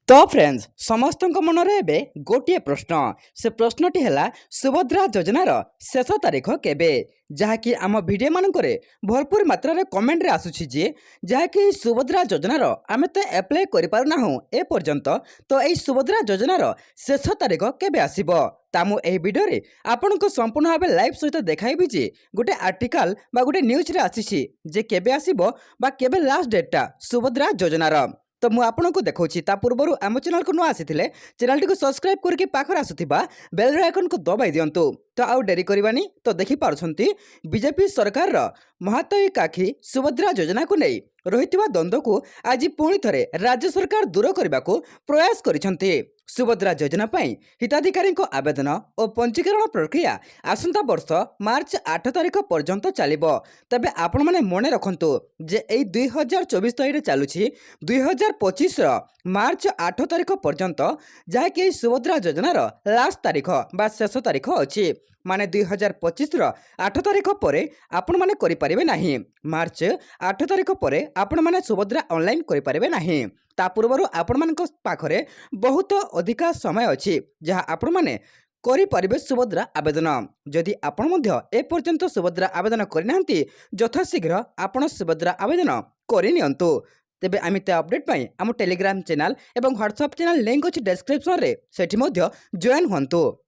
तो फ्रेंड्स समस्त मनरे एबे गोटे प्रश्न से प्रश्नटी है सुभद्रा योजनार शेष तारीख केबे जहाँकि आम भिडियो मानकरे भरपूर मात्रा रे कमेंट रे आसुछि जे जहाँकि सुभद्रा योजनार आमे तो एप्लाई करि पारुना हूँ ए पर्यंत तो यही सुभद्रा योजनार शेष तारीख केबे आसीबो तामु एही वीडियो रे आपनको संपूर्ण भाव लाइव सहित देखाइबि जे गोटे आर्टिकल बा गोटे न्यूज रे आसीछि जे केबे आसीबो बा केबे लास्ट डेटटा सुभद्रा योजनार। तो मुझे आपको देखा ता पूर्व आम चैनल को नुआ आसी चैनल टी सब्सक्राइब करके पाखर आसुथिबा बेल आइकन को दबाई दिंतु। तो आउ डेरी करवानी तो देखि पारुछंती बीजेपी सरकार महात्वाकांक्षी सुभद्रा योजना को नहीं रही द्वंद्व को आज पुणी थे राज्य सरकार दूर करने को प्रयास करिसेंती। सुभद्रा योजना हिताधिकारी आवेदन और पंजीकरण प्रक्रिया आसंता वर्ष मार्च 8 तारिख पर्यंत चलिबो। तबे आपण माने मने रखंतु जे एई 2024 तैयारी चलुछि 2025 मार्च 8 तारिख पर्यंत जहाँकि सुभद्रा योजनार लास्ट तारीख बा शेष तारीख अच्छी माने 2025 8 तारीख पर आपण माने करि परिबे नाही। मार्च 8 तारीख पर आपण माने सुभद्रा ऑनलाइन करि परिबे नाही। ता पूर्व आपण मान पाखरे बहुत अधिका समय अच्छी जहाँ आपण माने करि परिबे सुभद्रा आवेदन। जदि आपण मध्य ए पर्यंत सुभद्रा आवेदन करिनांती यथाशीघ्र आपण सुभद्रा आवेदन करिनियंतु। तेबे अमित अपडेट पाई आम टेलीग्राम चैनल एवं व्हाट्सएप चैनल लिंक अच्छी डिस्क्रिप्शन रे सेठी मध्य जॉइन हुंतु।